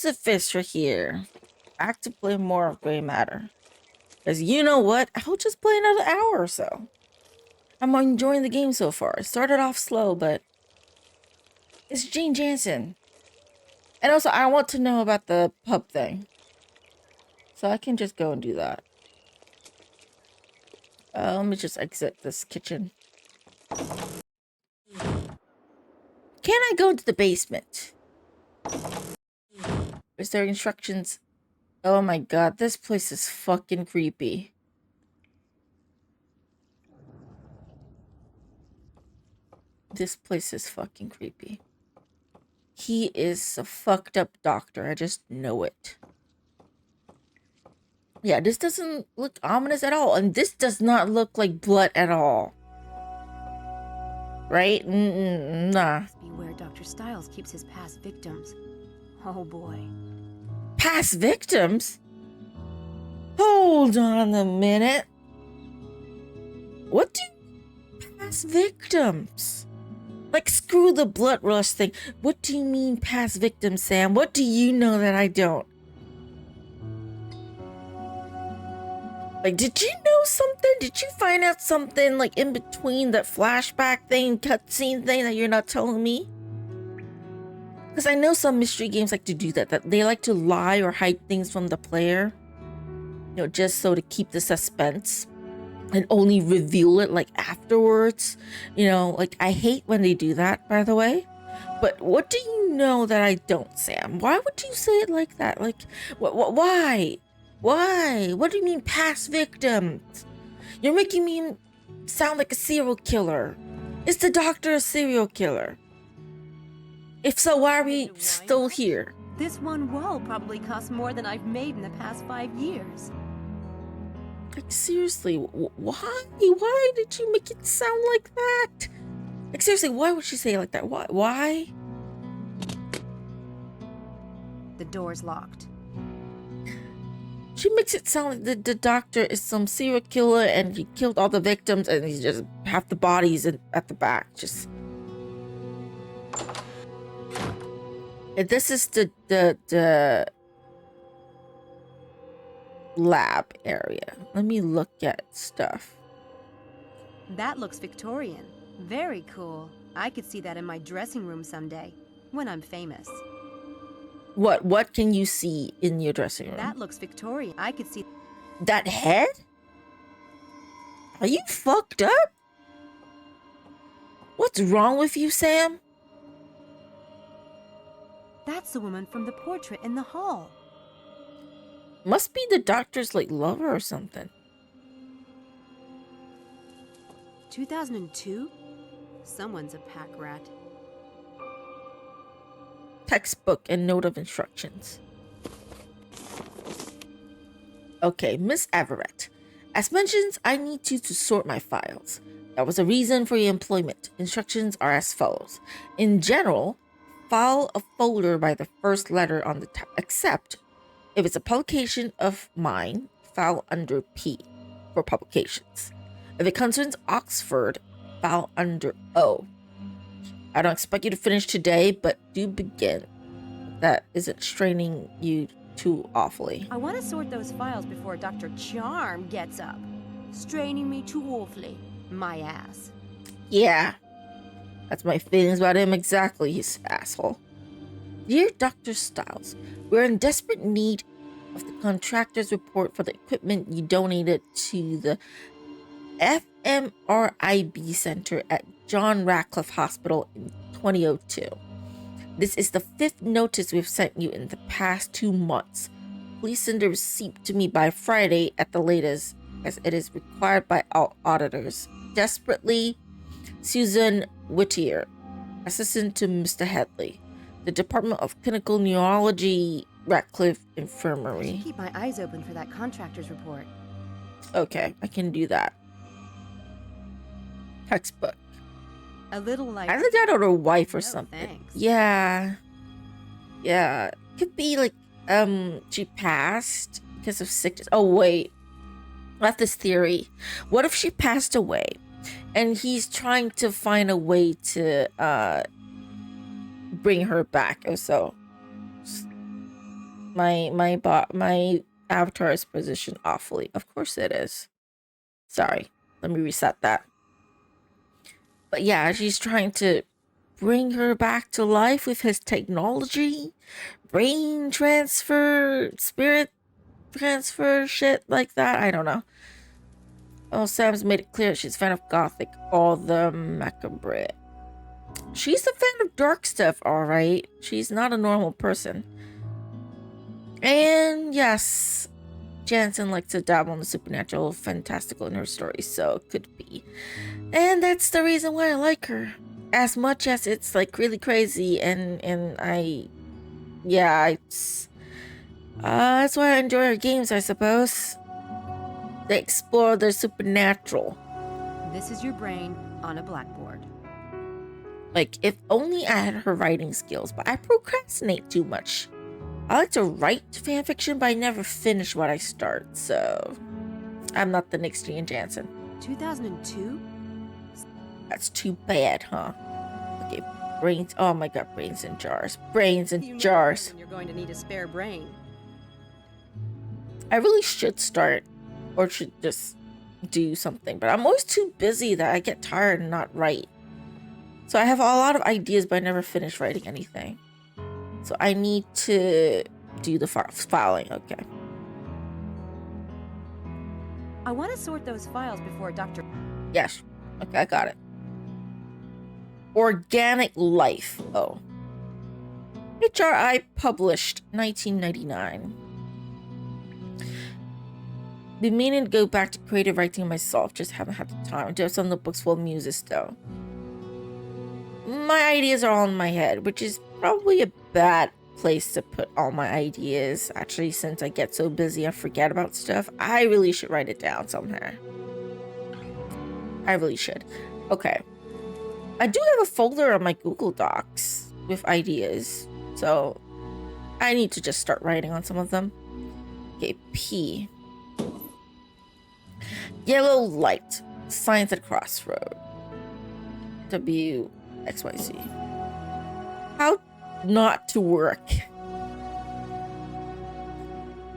Luphisra here. Back to play more of Gray Matter. Because you know what? I'll just play another hour or so. I'm enjoying the game so far. It started off slow, but it's Jane Jensen. And also, I want to know about the pub thing. So I can just go and do that. Let me just exit this kitchen. Can I go into the basement? Is there instructions? Oh my god, this place is fucking creepy. This place is fucking creepy. He is a fucked up doctor. I just know it. Yeah, this doesn't look ominous at all. And this does not look like blood at all. Right? Nah. Beware Dr. Styles keeps his past victims. Oh boy. Past victims? Hold on a minute. What do past victims? Like, screw the blood rush thing. What do you mean past victims, Sam? What do you know that I don't? Like, did you know something? Did you find out something, like, in between that flashback thing, cutscene thing that you're not telling me? Because I know some mystery games like to do that. That they like to lie or hide things from the player. You know, just so to keep the suspense. And only reveal it, like, afterwards. You know, like, I hate when they do that, by the way. But what do you know that I don't, Sam? Why would you say it like that? Like, why? Why? What do you mean past victims? You're making me sound like a serial killer. Is the doctor a serial killer? If so, why are we still here? This one wall probably cost more than I've made in the past 5 years. Like, seriously, why? Why did you make it sound like that? Like, seriously, why would she say it like that? Why? The door's locked. She makes it sound like the doctor is some serial killer and he killed all the victims and he's just half the bodies at the back. Just. And this is the lab area. Let me look at stuff. That looks Victorian. Very cool. I could see that in my dressing room someday, when I'm famous. What can you see in your dressing room? That looks Victorian. I could see that head? Are you fucked up? What's wrong with you, Sam? That's the woman from the portrait in the hall. Must be the doctor's, like, lover or something. 2002? Someone's a pack rat. Textbook and note of instructions. Okay, Miss Everett. As mentioned, I need you to sort my files. That was a reason for your employment. Instructions are as follows. In general, file a folder by the first letter on the top, except if it's a publication of mine, file under P for publications. If it concerns Oxford, file under O. I don't expect you to finish today, but do begin. That isn't straining you too awfully. I want to sort those files before Dr. Charm gets up. Straining me too awfully. My ass. Yeah. That's my feelings about him exactly, he's an asshole. Dear Dr. Styles, we're in desperate need of the contractor's report for the equipment you donated to the FMRIB Center at John Radcliffe Hospital in 2002. This is the 5th notice we've sent you in the past 2 months. Please send a receipt to me by Friday at the latest, as it is required by our auditors. Desperately, Susan Whittier, Assistant to Mr. Headley, the Department of Clinical Neurology, Radcliffe Infirmary. I should keep my eyes open for that contractor's report. Okay, I can do that. Textbook. A little like... I think I don't know, wife or No, something. thanks. Yeah. Could be like, she passed because of sickness. Oh, wait. I have this theory. What if she passed away and he's trying to find a way to, bring her back or so? my avatar is positioned awfully. Of course it is. Sorry. Let me reset that. But yeah, she's trying to bring her back to life with his technology, brain transfer, spirit transfer, shit like that. I don't know. Oh, Sam's made it clear she's a fan of Gothic, all the macabre. She's a fan of dark stuff, alright. She's not a normal person. And yes, Jensen likes to dabble in the supernatural, fantastical in her stories, so it could be. And that's the reason why I like her. As much as it's like really crazy and that's why I enjoy her games, I suppose. They explore the supernatural. This is your brain on a blackboard. Like, if only I had her writing skills, but I procrastinate too much. I like to write fanfiction, but I never finish what I start, so I'm not the next Jane Jensen. 2002? That's too bad, huh? Okay, brains. Oh my god, brains in jars. Brains in jars. You're going to need a spare brain. I really should start, or should just do something, but I'm always too busy that I get tired and not write. So I have a lot of ideas, but I never finish writing anything. So I need to do the filing. Okay. I want to sort those files before Dr. Yes. Okay, I got it. Organic Life. Oh. HRI published 1999. Been meaning to go back to creative writing myself, just haven't had the time. I do have some of the books full of muses though. My ideas are all in my head, which is probably a bad place to put all my ideas. Actually, since I get so busy I forget about stuff, I really should write it down somewhere. I really should. Okay. I do have a folder on my Google Docs with ideas, so I need to just start writing on some of them. Okay, P. Yellow light. Science at crossroad. W. XYZ. How not to work.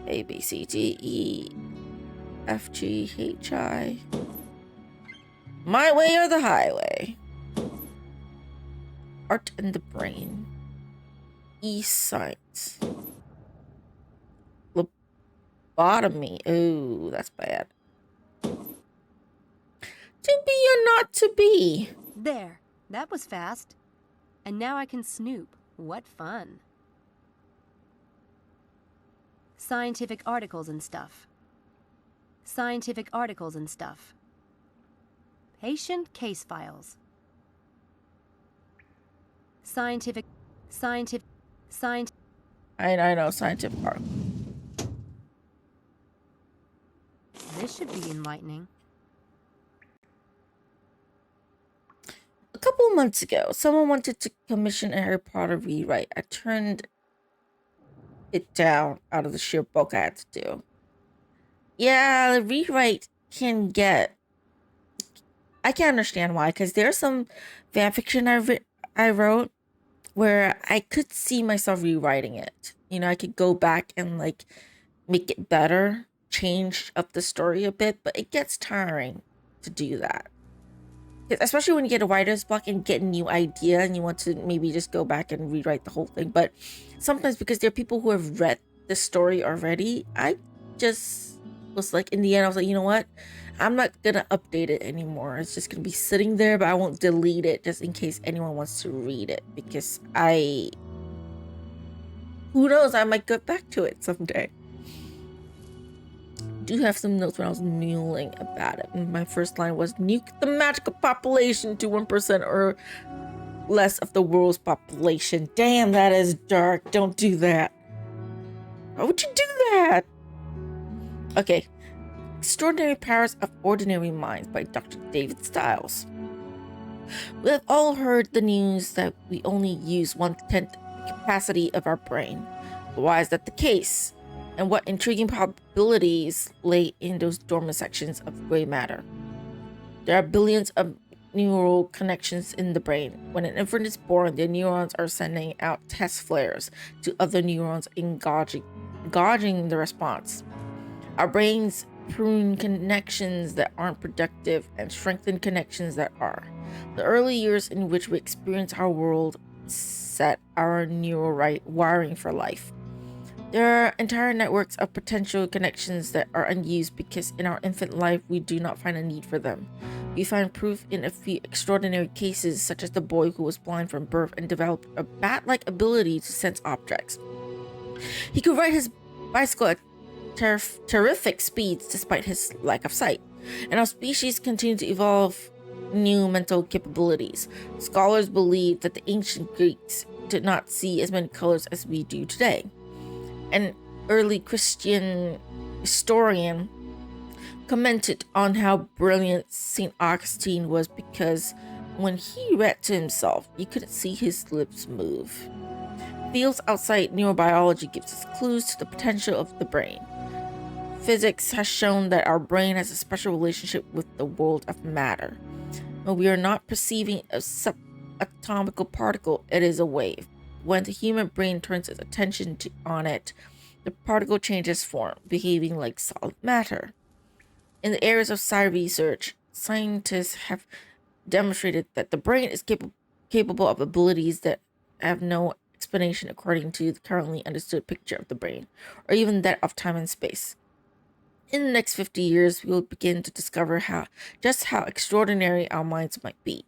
A, B, C, D, E, F, G, H, I. My way or the highway. Art and the brain. E, science. Lobotomy. Oh, that's bad. To be or not to be. There. That was fast. And now I can snoop. What fun. Scientific articles and stuff. Scientific articles and stuff. Patient case files. Scientific. I know, scientific article. This should be enlightening. A couple of months ago, someone wanted to commission a Harry Potter rewrite. I turned it down out of the sheer bulk I had to do. Yeah, the rewrite can get... I can't understand why, because there's some fanfiction I wrote where I could see myself rewriting it. You know, I could go back and like make it better, change up the story a bit, but it gets tiring to do that. Especially when you get a writer's block and get a new idea and you want to maybe just go back and rewrite the whole thing. But sometimes because there are people who have read the story already, I just was like, in the end, I was like, you know what? I'm not going to update it anymore. It's just going to be sitting there, but I won't delete it just in case anyone wants to read it. Because who knows, I might get back to it someday. Do have some notes when I was mulling about it. And my first line was, nuke the magical population to 1% or less of the world's population. Damn, that is dark. Don't do that. Why would you do that? Okay. Extraordinary Powers of Ordinary Minds by Dr. David Stiles. We have all heard the news that we only use 1/10 the capacity of our brain. But why is that the case? And what intriguing probabilities lay in those dormant sections of gray matter? There are billions of neural connections in the brain. When an infant is born, the neurons are sending out test flares to other neurons, gauging the response. Our brains prune connections that aren't productive and strengthen connections that are. The early years in which we experience our world set our neural wiring for life. There are entire networks of potential connections that are unused because in our infant life we do not find a need for them. We find proof in a few extraordinary cases, such as the boy who was blind from birth and developed a bat-like ability to sense objects. He could ride his bicycle at terrific speeds despite his lack of sight, and our species continue to evolve new mental capabilities. Scholars believe that the ancient Greeks did not see as many colors as we do today. An early Christian historian commented on how brilliant St. Augustine was because when he read to himself, you couldn't see his lips move. Fields outside neurobiology gives us clues to the potential of the brain. Physics has shown that our brain has a special relationship with the world of matter. When we are not perceiving a subatomic particle, it is a wave. When the human brain turns its attention on it, the particle changes form, behaving like solid matter. In the areas of psi research, scientists have demonstrated that the brain is capable of abilities that have no explanation according to the currently understood picture of the brain, or even that of time and space. In the next 50 years, we will begin to discover how extraordinary our minds might be,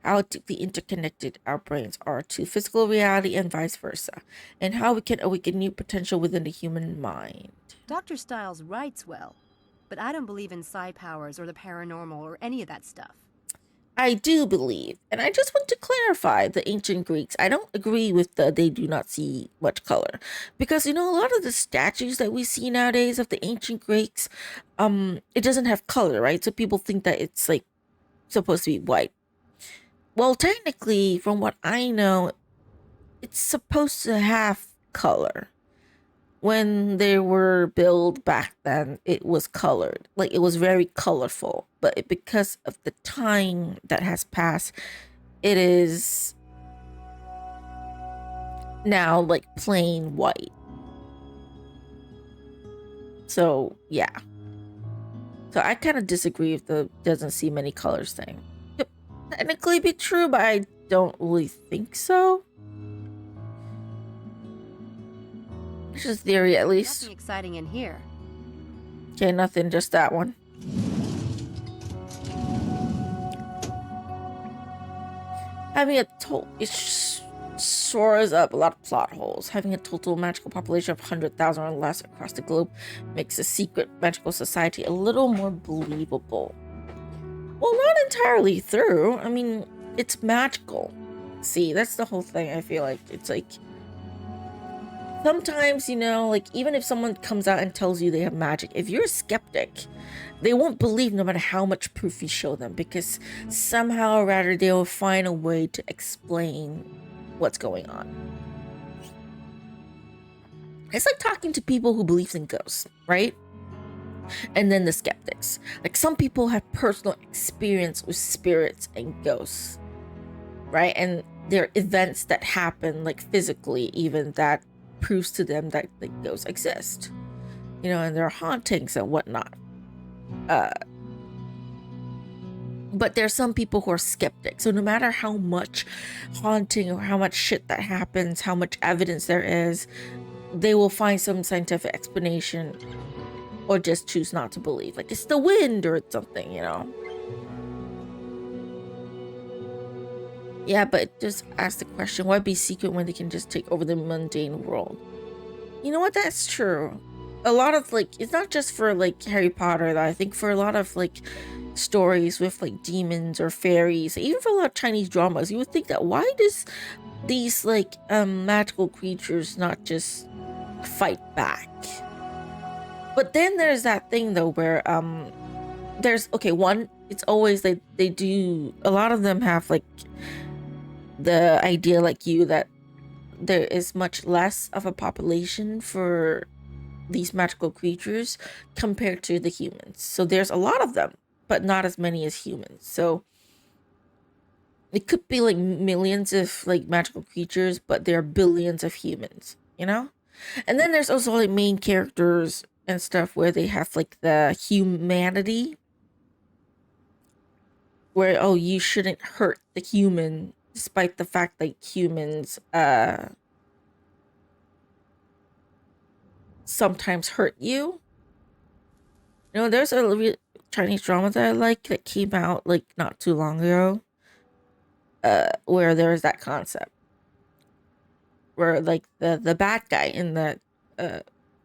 how deeply interconnected our brains are to physical reality and vice versa, and how we can awaken new potential within the human mind. Dr. Stiles writes well, but I don't believe in psi powers or the paranormal or any of that stuff. I do believe, and I just want to clarify the ancient Greeks. I don't agree with they do not see much color, because a lot of the statues that we see nowadays of the ancient Greeks, it doesn't have color, right? So people think that it's like supposed to be white. Well, technically, from what I know, it's supposed to have color. When they were built back then, it was colored. Like, it was very colorful. But because of the time that has passed, it is now like plain white. So, yeah. So I kind of disagree with the doesn't see many colors thing. Could technically be true, but I don't really think so. It's just theory, at least. Nothing exciting in here. Okay, nothing, just that one. Having a it shores up a lot of plot holes. Having a total magical population of 100,000 or less across the globe makes a secret magical society a little more believable. Well, not entirely through. I mean, it's magical. See, that's the whole thing. I feel like it's like sometimes, like even if someone comes out and tells you they have magic, if you're a skeptic, they won't believe no matter how much proof you show them, because somehow or rather they will find a way to explain what's going on. It's like talking to people who believe in ghosts, right? And then the skeptics. Like, some people have personal experience with spirits and ghosts, right? And there are events that happen, like physically even, that proves to them that the ghosts exist, and there are hauntings and whatnot. But there's some people who are skeptics. So no matter how much haunting or how much shit that happens, how much evidence there is, they will find some scientific explanation or just choose not to believe. Like, it's the wind or something, Yeah, but just ask the question, why be secret when they can just take over the mundane world? You know what? That's true. A lot of, it's not just for, Harry Potter, though. I think for a lot of, stories with, demons or fairies, even for a lot of Chinese dramas, you would think that why does these, magical creatures not just fight back? But then there's that thing, though, where, there's, one, it's always, they do, a lot of them have, the idea, like you, that there is much less of a population for these magical creatures compared to the humans. So there's a lot of them, but not as many as humans. So It could be like millions of like magical creatures, but there are billions of humans, you know? And then there's also like main characters and stuff where they have like the humanity where, oh, you shouldn't hurt the human despite the fact that humans sometimes hurt you. You know, there's a Chinese drama that I like that came out like not too long ago, where there's that concept where like the bad guy in the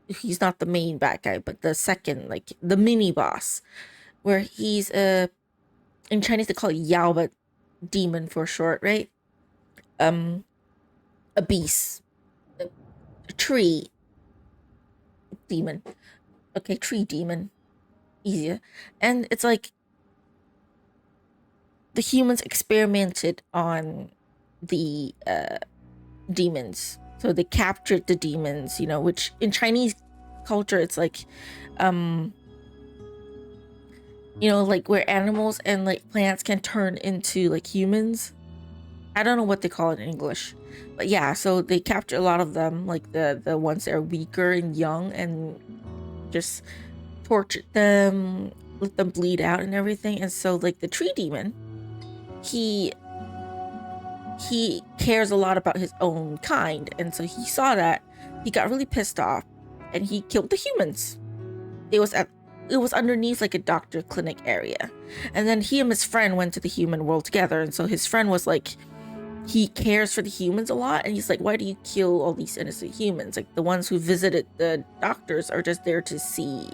he's not the main bad guy, but the second, like the mini boss, where he's in Chinese they call it Yao, but demon for short, right? A beast, a tree demon. Okay, tree demon, easier. And it's like the humans experimented on the demons, so they captured the demons, you know, which in Chinese culture it's like you know, like where animals and like plants can turn into like humans. I don't know what they call it in English, but yeah, so they capture a lot of them, like the ones that are weaker and young, and just torture them, let them bleed out and everything. And so like the tree demon, he cares a lot about his own kind, and so he saw that, he got really pissed off, and he killed the humans. It was underneath like a doctor clinic area, and then he and his friend went to the human world together. And so his friend was like, he cares for the humans a lot, and he's like, why do you kill all these innocent humans? Like the ones who visited the doctors are just there to see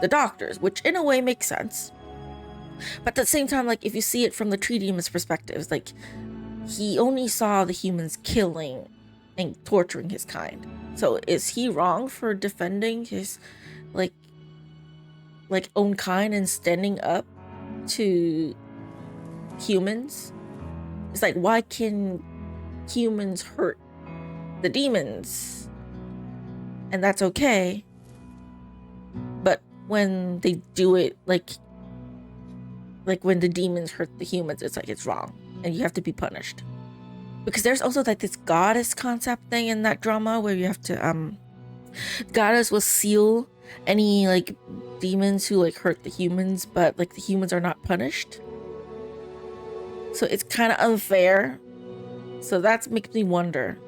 the doctors, which in a way makes sense. But at the same time, like if you see it from the tree demon's perspective, it's like he only saw the humans killing and torturing his kind. So is he wrong for defending his like own kind and standing up to humans? It's like, why can humans hurt the demons and that's okay, but when they do it like when the demons hurt the humans, it's like it's wrong and you have to be punished? Because there's also like this goddess concept thing in that drama where you have to goddess will seal any like demons who like hurt the humans, but like the humans are not punished, so it's kind of unfair. So that makes me wonder.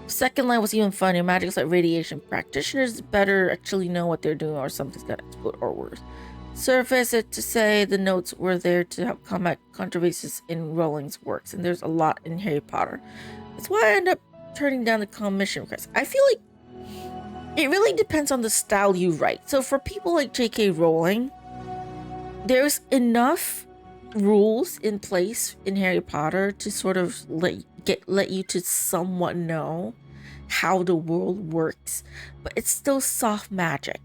Second line was even funny. Magic's like radiation practitioners better actually know what they're doing, or something's gonna explode or worse. Surface it to say the notes were there to help combat controversies in Rowling's works, and there's a lot in Harry Potter. That's why I end up turning down the commission request. I feel like it really depends on the style you write. So for people like J.K. Rowling, there's enough rules in place in Harry Potter to sort of let you to somewhat know how the world works, but it's still soft magic.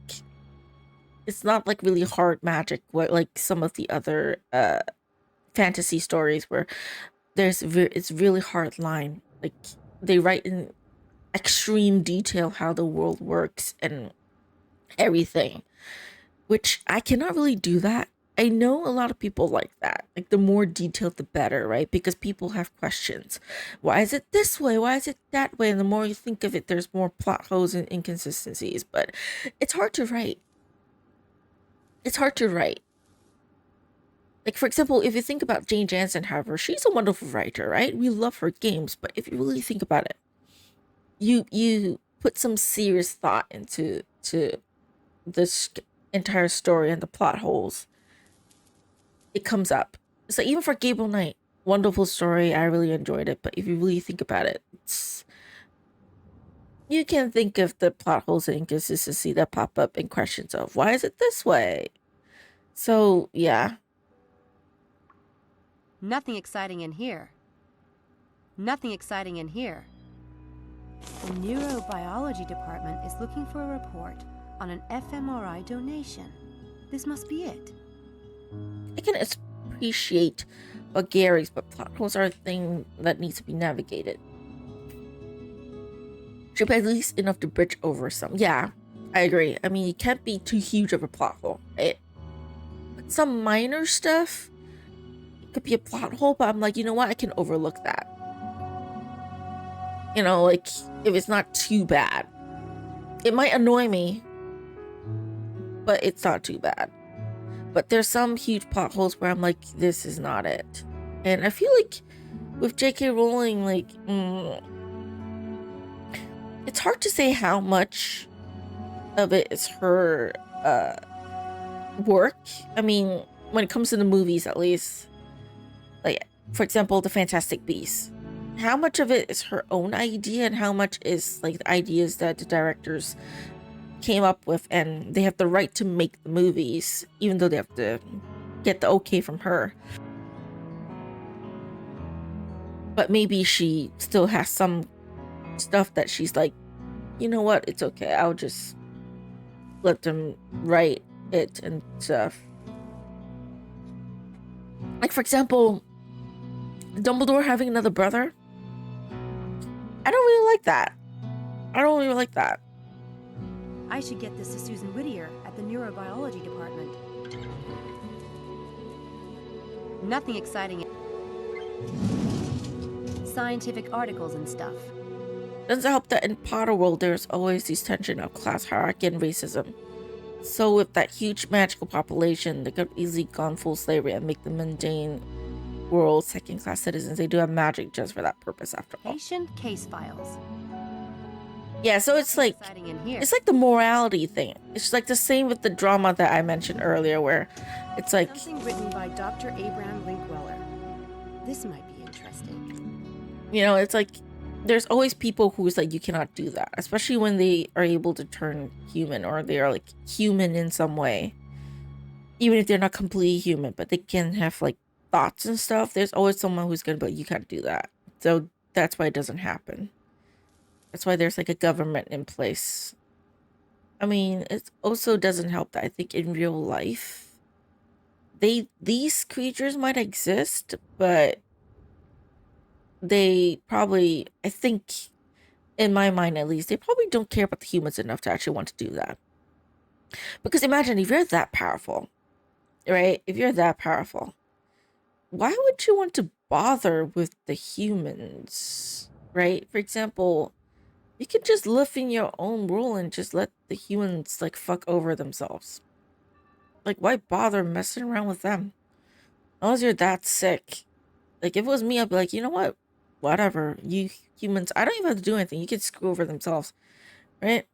It's not like really hard magic, like some of the other fantasy stories where it's really hard line. Like they write in extreme detail how the world works and everything, which I cannot really do that. I know a lot of people like that. Like the more detailed, the better, right? Because people have questions. Why is it this way? Why is it that way? And the more you think of it, there's more plot holes and inconsistencies. But it's hard to write. It's hard to write. Like, for example, if you think about Jane Jensen, however, she's a wonderful writer, right? We love her games. But if you really think about it, you put some serious thought into this entire story and the plot holes, it comes up. So even for Gable Knight, wonderful story, I really enjoyed it. But if you really think about it, you can think of the plot holes and inconsistency that pop up in questions of why is it this way. So yeah, Nothing exciting in here. Nothing exciting in here. The neurobiology department is looking for a report on an fMRI donation. This must be it. I can appreciate vulgarities, but plot holes are a thing that needs to be navigated. Should be at least enough to bridge over some. Yeah, I agree. I mean, it can't be too huge of a plot hole, right? But some minor stuff, could be a plot hole, but I'm like, you know what? I can overlook that. You know, like, if it's not too bad. It might annoy me, but it's not too bad. But there's some huge plot holes where I'm like, this is not it. And I feel like with J.K. Rowling, like, it's hard to say how much of it is her work. I mean, when it comes to the movies, at least, like, for example, the Fantastic Beasts, how much of it is her own idea and how much is like the ideas that the directors came up with, and they have the right to make the movies even though they have to get the okay from her. But maybe she still has some stuff that she's like, you know what, it's okay, I'll just let them write it and stuff. Like, for example, Dumbledore having another brother, I don't really like that. I should get this to Susan Whittier at the neurobiology department. Nothing exciting. Scientific articles and stuff. Doesn't help that in Potter world there's always this tension of class hierarchy and racism. So with that huge magical population, they could easily gone full slavery and make the mundane world second-class citizens. They do have magic just for that purpose after all. Patient case files. Yeah, so it's like the morality thing. It's like the same with the drama that I mentioned earlier, where it's like something written by Dr. Abraham Linkweller. This might be interesting. You know, it's like there's always people who's like, you cannot do that, especially when they are able to turn human, or they are like human in some way, even if they're not completely human, but they can have like thoughts and stuff. There's always someone who's gonna be like, you can't do that. So that's why it doesn't happen. That's why there's like a government in place. I mean, it also doesn't help that I think in real life, these creatures might exist, but they probably, I think, in my mind at least, they probably don't care about the humans enough to actually want to do that. Because imagine if you're that powerful, right? If you're that powerful, why would you want to bother with the humans, right? For example, you could just live in your own world and just let the humans like fuck over themselves. Like, why bother messing around with them? Unless you're that sick. Like, if it was me, I'd be like, you know what? Whatever. You humans, I don't even have to do anything. You can screw over themselves, right?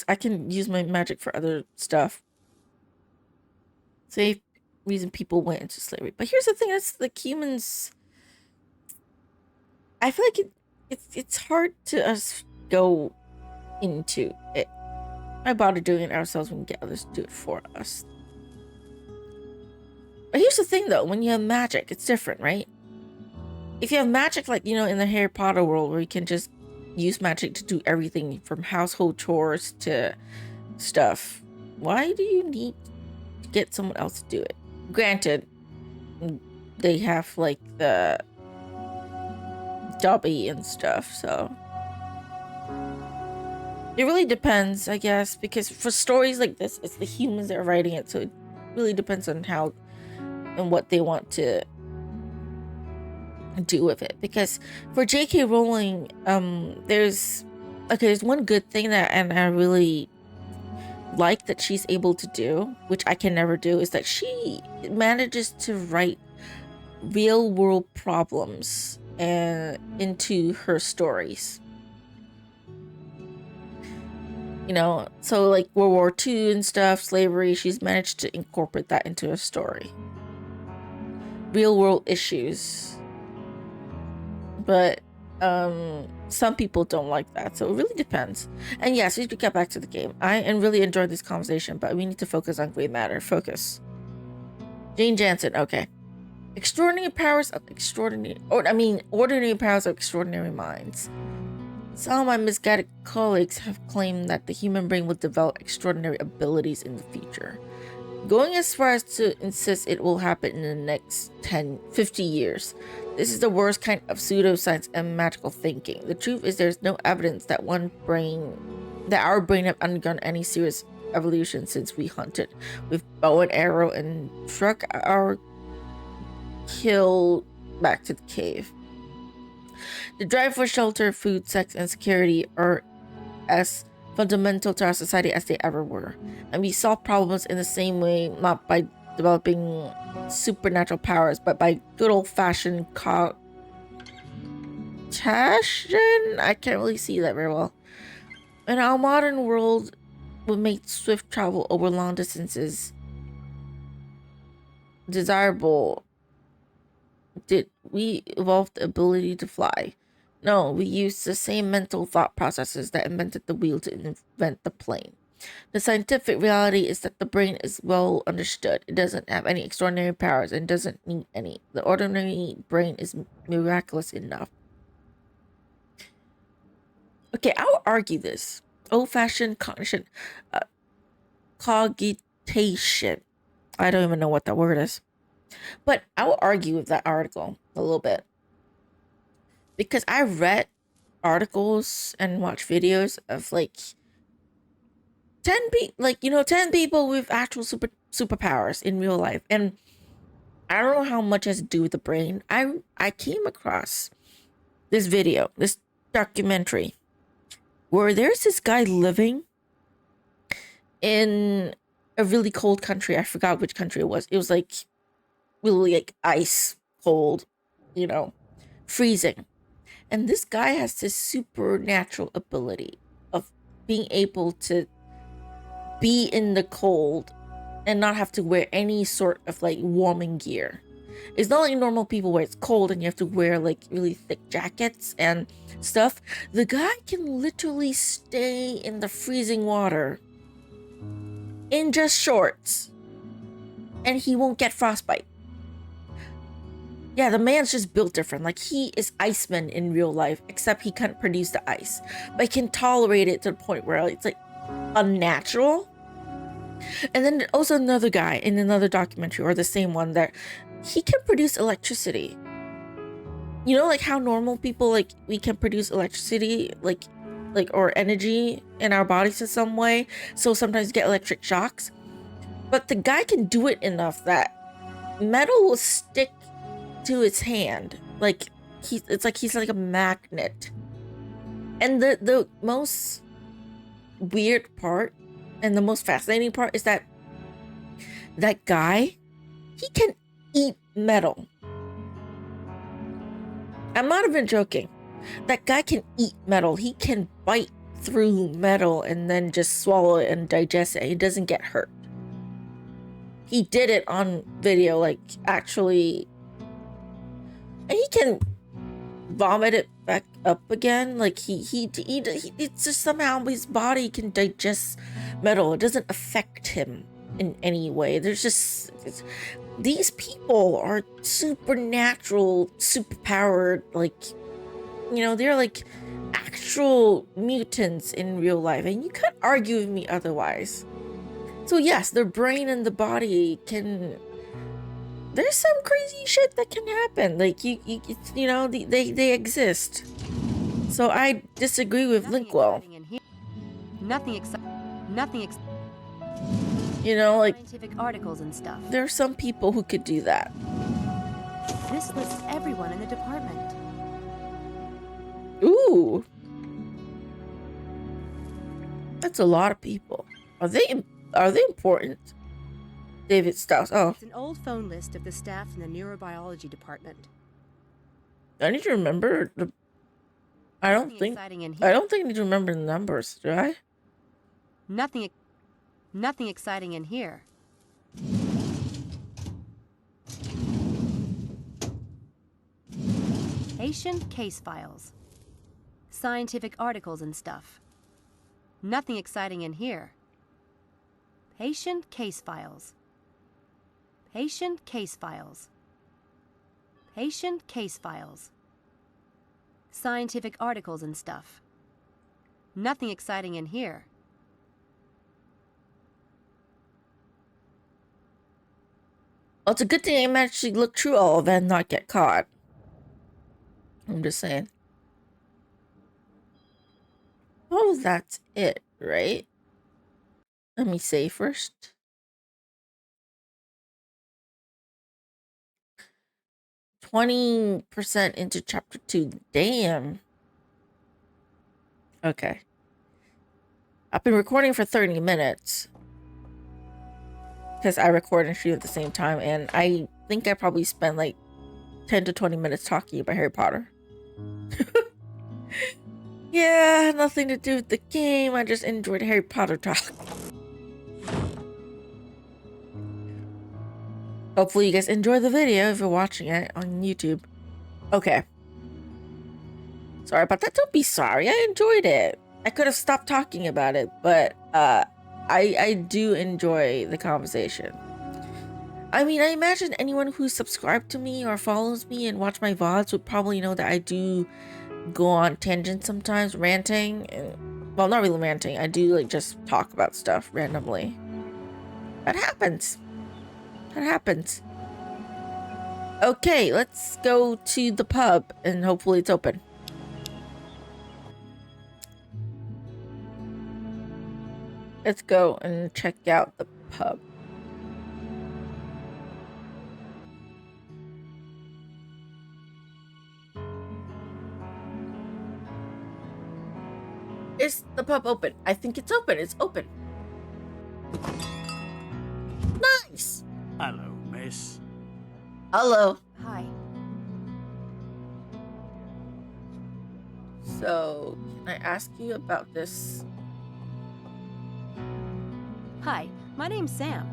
I can use my magic for other stuff. Same reason people went into slavery. But here's the thing, that's like humans. I feel like it's hard to us go into it. Why bother doing it ourselves when we get others to do it for us? But here's the thing though, when you have magic, it's different, right? If you have magic, like, you know, in the Harry Potter world, where you can just use magic to do everything from household chores to stuff, why do you need to get someone else to do it? Granted, they have like the Dobby and stuff, so it really depends, I guess, because for stories like this, it's the humans that are writing it, so it really depends on how and what they want to do with it. Because for J.K. Rowling, there's one good thing that, and I really like that she's able to do, which I can never do, is that she manages to write real world problems into her stories. You know, so like World War II and stuff, slavery, she's managed to incorporate that into a story. Real world issues. But some people don't like that, so it really depends. And yes, we could get back to the game. I really enjoyed this conversation, but we need to focus on gray matter. Focus. Jane Jensen, okay. Ordinary powers of extraordinary minds. Some of my misguided colleagues have claimed that the human brain will develop extraordinary abilities in the future, going as far as to insist it will happen in the next 50 years. This is the worst kind of pseudoscience and magical thinking. The truth is there's no evidence that our brain have undergone any serious evolution since we hunted with bow and arrow and struck our kill back to the cave. The drive for shelter, food, sex, and security are as fundamental to our society as they ever were. And we solve problems in the same way, not by developing supernatural powers, but by good old-fashioned cognition? I can't really see that very well. In our modern world, would make swift travel over long distances desirable. Did we evolve the ability to fly? No, we used the same mental thought processes that invented the wheel to invent the plane. The scientific reality is that the brain is well understood. It doesn't have any extraordinary powers and doesn't need any. The ordinary brain is miraculous enough. Okay, I'll argue this. Old-fashioned cognition, cogitation. I don't even know what that word is. But I will argue with that article a little bit. Because I read articles and watched videos of like 10 people with actual superpowers in real life. And I don't know how much has to do with the brain. I came across this video, this documentary, where there's this guy living in a really cold country. I forgot which country it was. It was like really like ice cold, freezing. And this guy has this supernatural ability of being able to be in the cold and not have to wear any sort of like warming gear. It's not like normal people where it's cold and you have to wear like really thick jackets and stuff. The guy can literally stay in the freezing water in just shorts and he won't get frostbite. Yeah, the man's just built different. Like, he is Iceman in real life, except he can't produce the ice. But he can tolerate it to the point where it's like unnatural. And then also another guy in another documentary, or the same one, that he can produce electricity. You know, like how normal people, like, we can produce electricity, like or energy in our bodies in some way. So sometimes you get electric shocks. But the guy can do it enough that metal will stick to his hand. Like, it's like he's like a magnet. And the most weird part and the most fascinating part is that guy, he can eat metal. I'm not even joking. That guy can eat metal. He can bite through metal and then just swallow it and digest it. He doesn't get hurt. He did it on video, like, actually. And he can vomit it back up again. Like, it's just somehow his body can digest metal. It doesn't affect him in any way. There's just, these people are supernatural, superpowered, like, they're like actual mutants in real life. And you can't argue with me otherwise. So yes, their brain and the body can, there's some crazy shit that can happen. Like, they exist. So I disagree with Linkwell. Like, scientific articles and stuff. There are some people who could do that. This lists everyone in the department. Ooh. That's a lot of people. Are they important? David Strauss. Oh. It's an old phone list of the staff in the neurobiology department. I need to remember the. I don't think I need to remember the numbers, do I? Nothing exciting in here. Patient case files. Scientific articles and stuff. Nothing exciting in here. Patient case files. Patient case files. Patient case files. Scientific articles and stuff. Nothing exciting in here. Well, it's a good thing I managed to look through all of it and not get caught. I'm just saying. Oh, that's it, right? Let me say first. %20 into chapter 2. Damn. Okay. I've been recording for 30 minutes. Because I record and shoot at the same time. And I think I probably spent like 10 to 20 minutes talking about Harry Potter. Yeah, nothing to do with the game. I just enjoyed Harry Potter talk. Hopefully you guys enjoy the video if you're watching it on YouTube. Okay. Sorry about that. Don't be sorry. I enjoyed it. I could have stopped talking about it, but I do enjoy the conversation. I mean, I imagine anyone who's subscribed to me or follows me and watch my VODs would probably know that I do go on tangents sometimes, ranting. Well, not really ranting. I do like just talk about stuff randomly. That happens. That happens. Okay, let's go to the pub and hopefully it's open. Let's go and check out the pub. Is the pub open? I think it's open. It's open. Nice. Hello, miss. Hello. Hi. So, can I ask you about this? Hi, my name's Sam.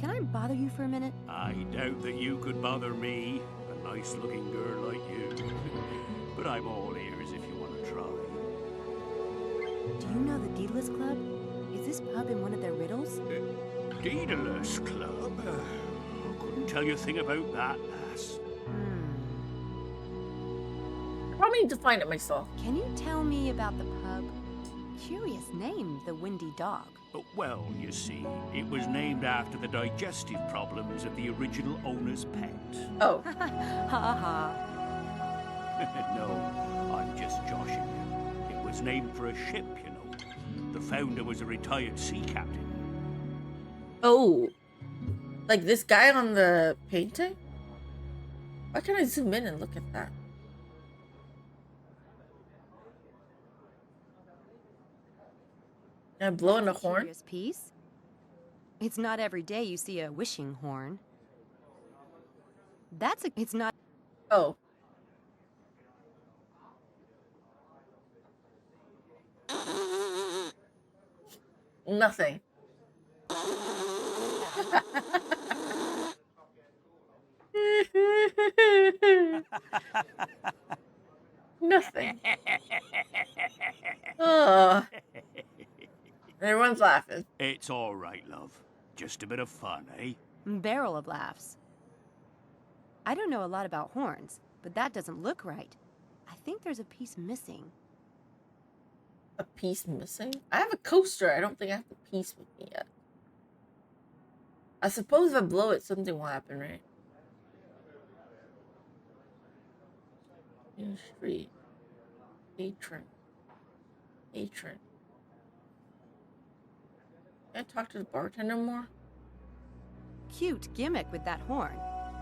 Can I bother you for a minute? I doubt that you could bother me, a nice-looking girl like you. But I'm all ears if you want to try. Do you know the Daedalus Club? Is this pub in one of their riddles? Daedalus Club? Couldn't tell you a thing about that, lass. I probably need to find it myself. Can you tell me about the pub? Curious name, the Windy Dog. Well, you see, it was named after the digestive problems of the original owner's pet. Oh. Ha ha. No, I'm just joshing you. It was named for a ship, you know. The founder was a retired sea captain. Oh. Like this guy on the painting? Why can't I zoom in and look at that? Am I blowing a horn? Curious piece. It's not every day you see a wishing horn. It's not. Oh. Nothing. Nothing. Oh. Everyone's laughing. It's all right, love. Just a bit of fun, eh? Barrel of laughs. I don't know a lot about horns, but that doesn't look right. I think there's a piece missing. A piece missing? I have a coaster. I don't think I have the piece with me yet. I suppose if I blow it, something will happen, right? In the street. Patron. Patron. Can I talk to the bartender more? Cute gimmick with that horn.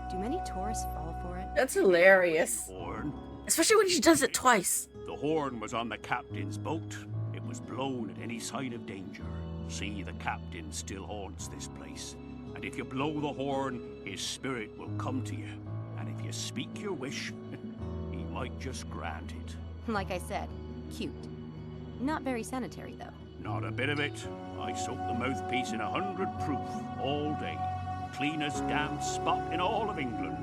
Do many tourists fall for it? That's hilarious. Horn? Especially when she does it twice. The horn was on the captain's boat. It was blown at any sign of danger. See, the captain still haunts this place. And if you blow the horn, his spirit will come to you. And if you speak your wish, he might just grant it. Like I said, cute. Not very sanitary, though. Not a bit of it. I soaked the mouthpiece in 100 proof all day. Cleanest damn spot in all of England.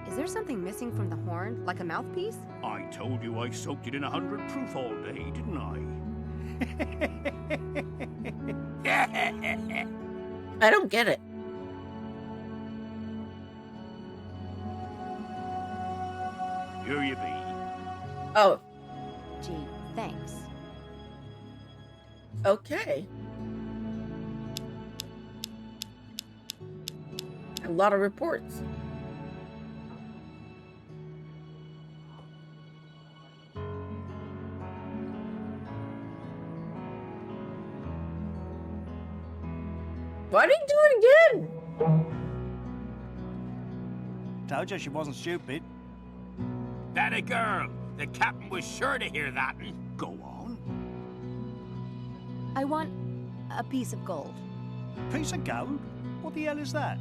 Is there something missing from the horn, like a mouthpiece? I told you I soaked it in 100 proof all day, didn't I? I don't get it. Here you be. Oh, Gee, thanks. okay. A lot of reports. Told you she wasn't stupid. That a girl. The captain was sure to hear that. Go on. I want a piece of gold. Piece of gold? What the hell is that?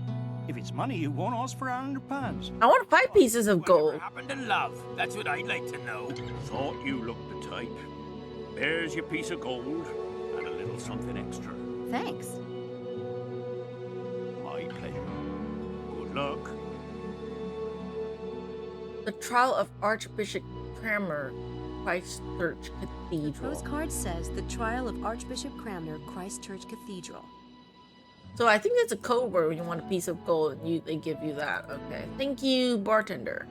If it's money you want, ask for £100. I want 5 pieces of Whatever gold. happened to love? That's what I'd like to know. Thought you looked the type. There's your piece of gold and a little something extra. Thanks. My pleasure. Good luck. The trial of Archbishop Cranmer, Christchurch The Cathedral. postcard says the trial of Archbishop Cranmer, Christchurch Cathedral. So I think that's a code word when you want a piece of gold and they give you that. Okay. Thank you, bartender.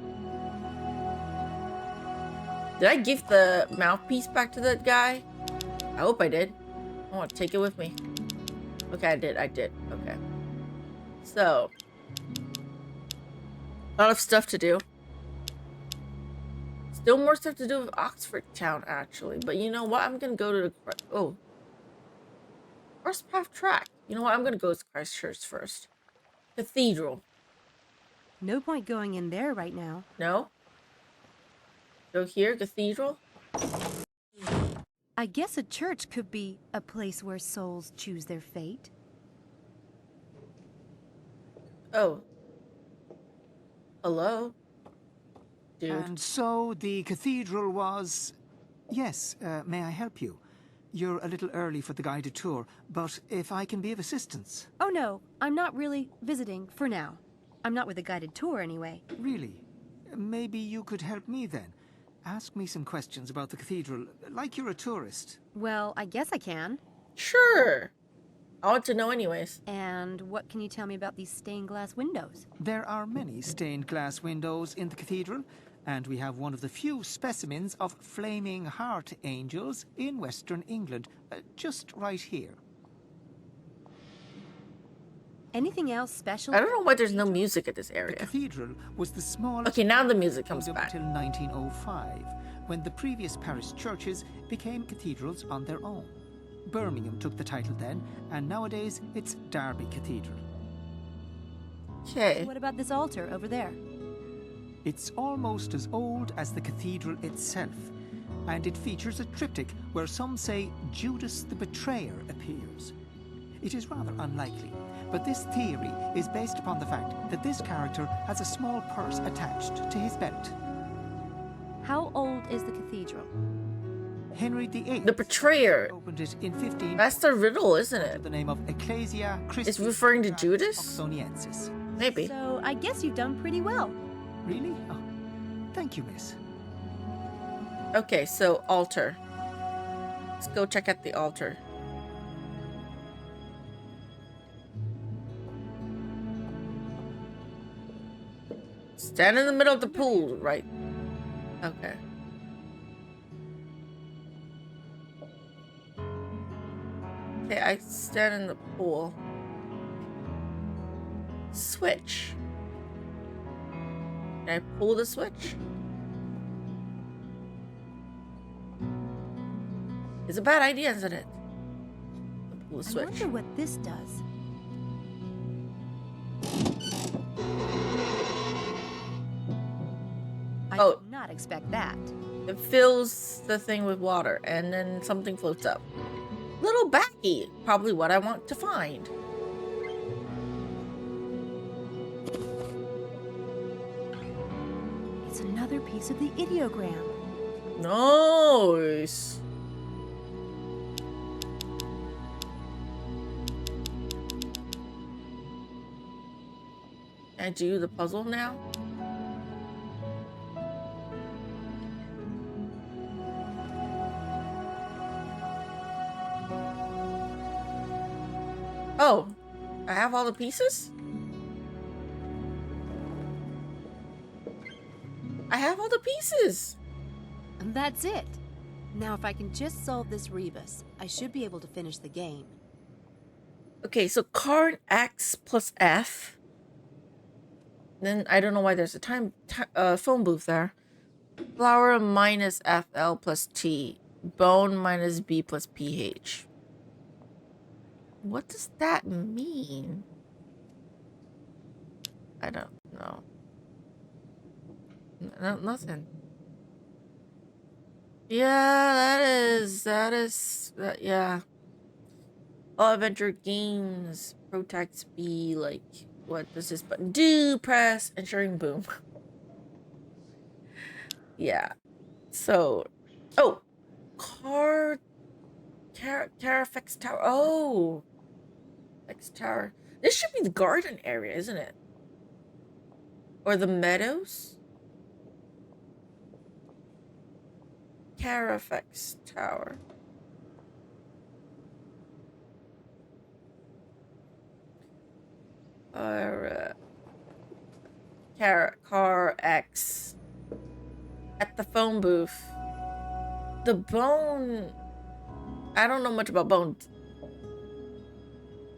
Did I give the mouthpiece back to that guy? I hope I did. I want to take it with me. Okay, I did. Okay. So, a lot of stuff to do. Still more stuff to do with Oxford Town, actually. But you know what? I'm going to go to the... Oh. First path track. You know what? I'm going to go to Christchurch first. Cathedral. No point going in there right now. No? Go here, Cathedral? I guess a church could be a place where souls choose their fate. Oh. Hello? Dude. And so the cathedral was... Yes, may I help you? You're a little early for the guided tour, but if I can be of assistance... Oh no, I'm not really visiting for now. I'm not with a guided tour anyway. Really? Maybe you could help me then. Ask me some questions about the cathedral, like you're a tourist. Well, I guess I can. Sure. I want to know anyways. And what can you tell me about these stained glass windows? There are many stained glass windows in the cathedral, and we have one of the few specimens of flaming heart angels in Western England, just right here. Anything else special? I don't know why there's no music at this The area. cathedral was the smallest... Okay, now the music comes up back. until 1905, when the previous parish churches became cathedrals on their own. Birmingham took the title then, and nowadays it's Derby Cathedral. Okay. What about this altar over there? It's almost as old as the cathedral itself, and it features a triptych where some say Judas the Betrayer appears. It is rather unlikely, but this theory is based upon the fact that this character has a small purse attached to his belt. How old is the cathedral? Henry VIII The Betrayer. opened it in 15... That's the riddle, isn't under it? the name of Ecclesia Christi It's referring to Judas? Oxoniensis. Maybe. So I guess you've done pretty well. Really? Oh, thank you, miss. Okay, so altar. Let's go check out the altar. Stand in the middle of the pool, right? Okay. Okay, I stand in the pool. Switch. Can I pull the switch? It's a bad idea, isn't it? To pull the I switch. wonder what this does. I Oh. did not expect that. It fills the thing with water, and then something floats up. Little backy, probably what I want to find. It's another piece of the ideogram. Nice. Can I do the puzzle now? Oh, I have all the pieces? I have all the pieces. And that's it. Now if I can just solve this rebus, I should be able to finish the game. Okay, so card X plus F. Then I don't know why there's a phone booth there. Flower minus FL plus T. Bone minus B plus PH. What does that mean? I don't know. No, nothing. Yeah, yeah. All adventure games protects be like, what does this button do? Press, ensuring boom. Yeah. So, oh, Carafex Tower. Oh, X Tower. This should be the garden area, isn't it? Or the meadows? Carafex Tower. Or Car X at the phone booth. The bone. I don't know much about bones.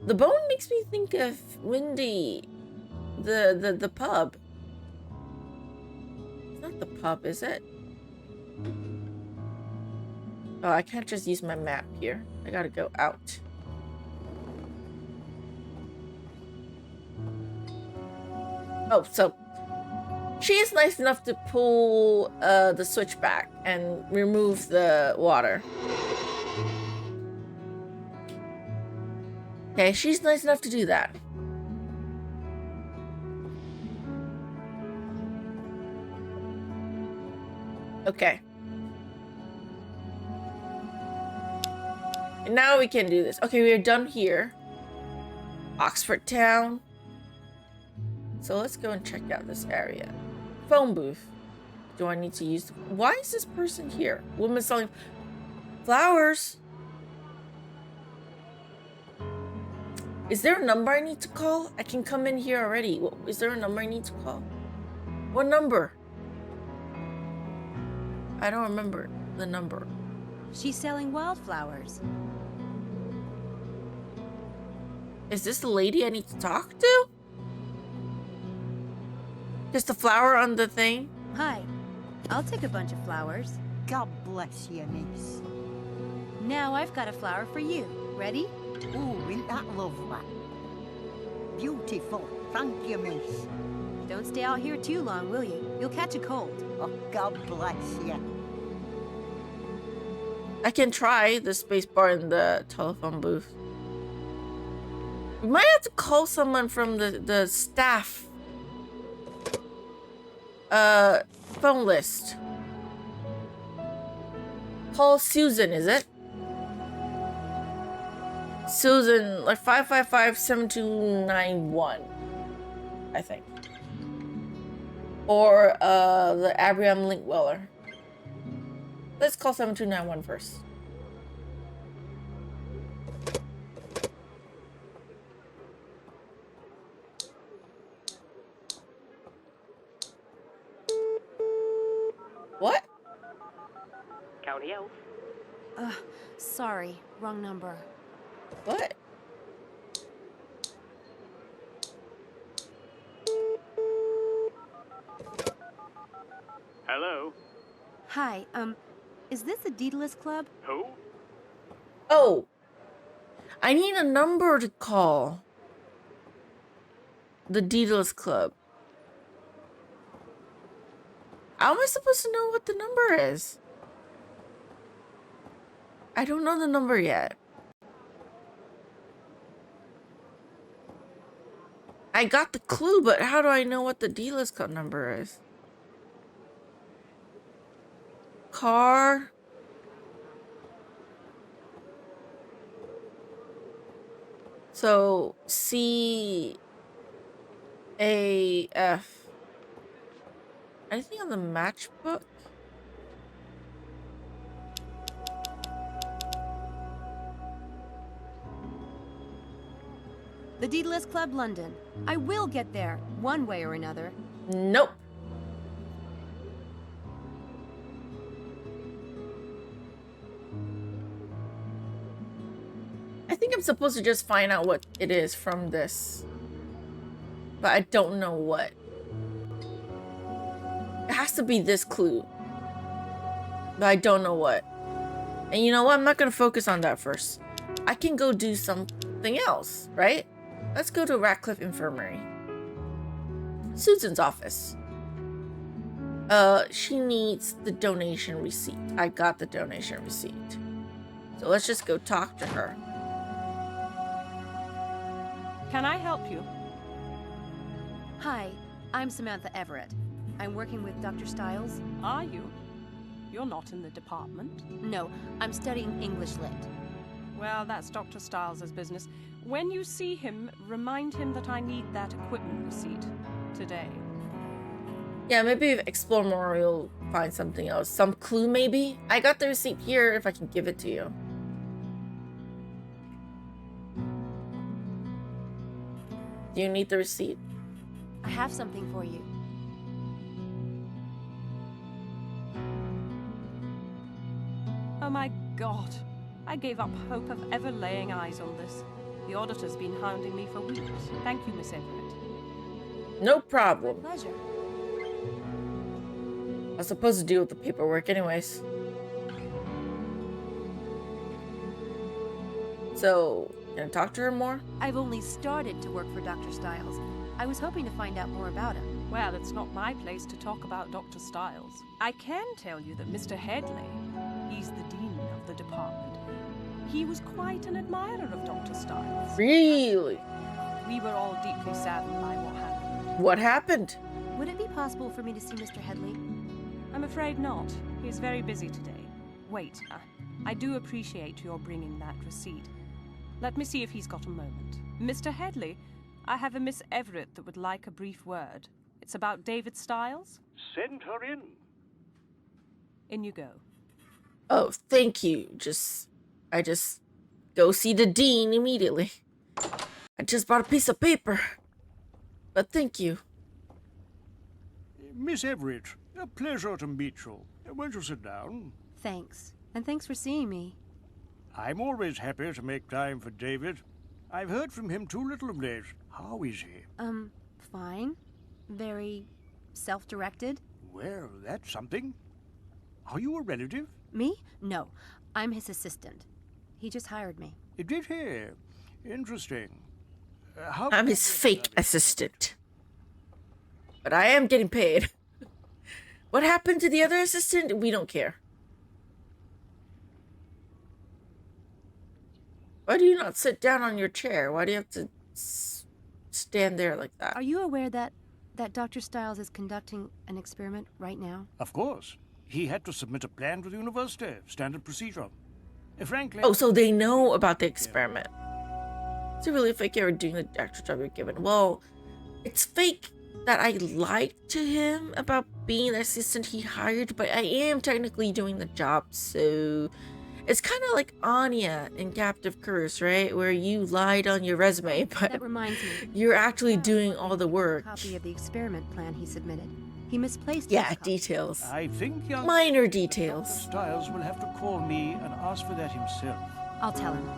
The bone makes me think of Windy, the pub. It's not the pub, is it? Oh, I can't just use my map here. I gotta go out. Oh, so she is nice enough to pull the switch back and remove the water. Okay, she's nice enough to do that. Okay. And now we can do this. Okay, we are done here. Oxford Town. So let's go and check out this area. Phone booth. Do I need to use... Why is this person here? Woman selling flowers. Is there a number I need to call? I can come in here already. Is there a number I need to call? What number? I don't remember the number. She's selling wildflowers. Is this the lady I need to talk to? Just a flower on the thing? Hi, I'll take a bunch of flowers. God bless you, niece. Now I've got a flower for you. Ready? Oh, isn't that lovely? Beautiful. Thank you, miss. Don't stay out here too long, will you? You'll catch a cold. Oh, God bless you. I can try the space bar in the telephone booth. We might have to call someone from the staff phone list. Call Susan, is it? Susan, like 555-7291, I think. Or the Abraham Linkweller. Let's call 7291 first. What? County Elf. Sorry, wrong number. What? Hello? Hi, is this the Daedalus Club? Who? Oh, I need a number to call. The Daedalus Club. How am I supposed to know what the number is? I don't know the number yet. I got the clue, but how do I know what the Daedalus Club number is? Car. So CAF. Anything on the matchbook? The Daedalus Club, London. I will get there, one way or another. Nope. I think I'm supposed to just find out what it is from this. But I don't know what. It has to be this clue. But I don't know what. And you know what? I'm not going to focus on that first. I can go do something else, right? Let's go to Ratcliffe Infirmary. Susan's office. She needs the donation receipt. I got the donation receipt. So let's just go talk to her. Can I help you? Hi, I'm Samantha Everett. I'm working with Dr. Stiles. Are you? You're not in the department. No, I'm studying English Lit. Well, that's Dr. Stiles' business. When you see him, remind him that I need that equipment receipt today. Yeah, maybe if explore more, you'll find something else. Some clue, maybe? I got the receipt here if I can give it to you. Do you need the receipt? I have something for you. Oh my God. I gave up hope of ever laying eyes on this. The auditor's been hounding me for weeks. Thank you, Miss Everett. No problem. Pleasure. I was supposed to deal with the paperwork anyways. So, can I talk to her more? I've only started to work for Dr. Stiles. I was hoping to find out more about him. Well, it's not my place to talk about Dr. Stiles. I can tell you that Mr. Headley, he's the dean of the department. He was quite an admirer of Dr. Stiles. Really? We were all deeply saddened by what happened. What happened? Would it be possible for me to see Mr. Headley? I'm afraid not. He's very busy today. Wait, I do appreciate your bringing that receipt. Let me see if he's got a moment. Mr. Headley, I have a Miss Everett that would like a brief word. It's about David Stiles. Send her in. In you go. Oh, thank you. I just go see the dean immediately. I just bought a piece of paper. But thank you. Miss Everett, a pleasure to meet you. Won't you sit down? Thanks. And thanks for seeing me. I'm always happy to make time for David. I've heard from him too little of late. How is he? Fine. Very self-directed. Well, that's something. Are you a relative? Me? No. I'm his assistant. He just hired me. Did he? Interesting. How I'm his fake assistant. But I am getting paid. What happened to the other assistant? We don't care. Why do you not sit down on your chair? Why do you have to stand there like that? Are you aware that Dr. Stiles is conducting an experiment right now? Of course. He had to submit a plan to the university. Standard procedure. Frankly... Oh, so they know about the experiment. Is it really fake you're doing the extra job you're given? Well, it's fake that I lied to him about being the assistant he hired, but I am technically doing the job, so... It's kind of like Anya in Captive Curse, right? Where you lied on your resume, but That reminds me. you're actually doing all the work. Copy of the experiment plan he submitted. He misplaced Yeah, his copy. details. I think young Minor Dr. details. Stiles will have to call me and ask for that himself. I'll tell him.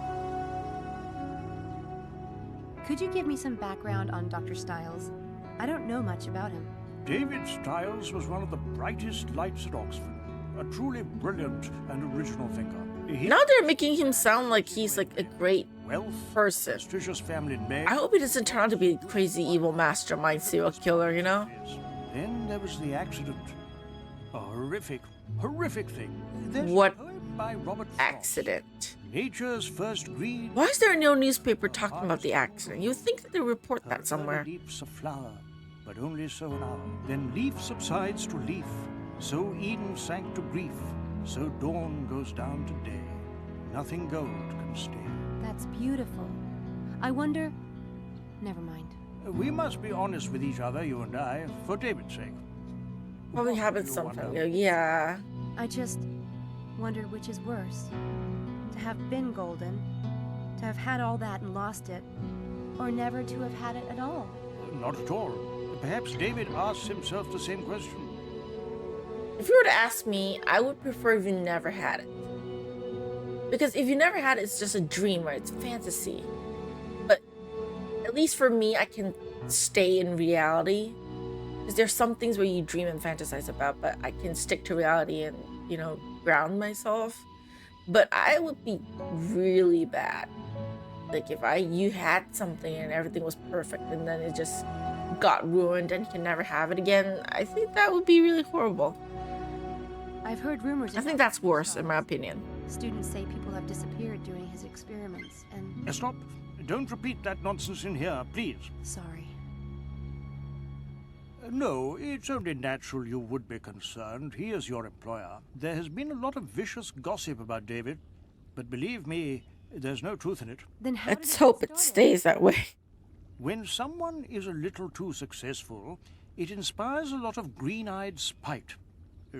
Could you give me some background on Dr. Stiles? I don't know much about him. David Stiles was one of the brightest lights at Oxford. A truly brilliant and original thinker. Now they're making him sound like he's like a great Wealth, person. prestigious family name. I hope he doesn't turn out to be a crazy evil mastermind serial killer, you know? Then there was the accident. A horrific thing. There's a What poem by Robert Frost. accident? Nature's first green. Why is there no newspaper talking about the accident? You'd think that they report that somewhere. Leaps a flower, but only so an hour. Then leaf subsides to leaf. So Eden sank to grief. So dawn goes down to day. Nothing gold can stay. That's beautiful. I wonder... Never mind. We must be honest with each other, you and I, for David's sake. Probably happened You sometime wonder? ago. Yeah. I just wondered which is worse. To have been golden, to have had all that and lost it, or never to have had it at all. Not at all. Perhaps David asks himself the same question. If you were to ask me, I would prefer if you never had it. Because if you never had it, it's just a dream, right? It's fantasy. But at least for me, I can stay in reality. Because there's some things where you dream and fantasize about, but I can stick to reality and, you know, ground myself. But I would be really bad. Like if you had something and everything was perfect and then it just got ruined and can never have it again, I think that would be really horrible. I've heard rumors. I think that's worse, in my opinion. Students say people have disappeared during his experiments, and... Stop. Don't repeat that nonsense in here, please. Sorry. No, it's only natural you would be concerned. He is your employer. There has been a lot of vicious gossip about David, but believe me, there's no truth in it. Then how Let's hope it stays that way. When someone is a little too successful, it inspires a lot of green-eyed spite.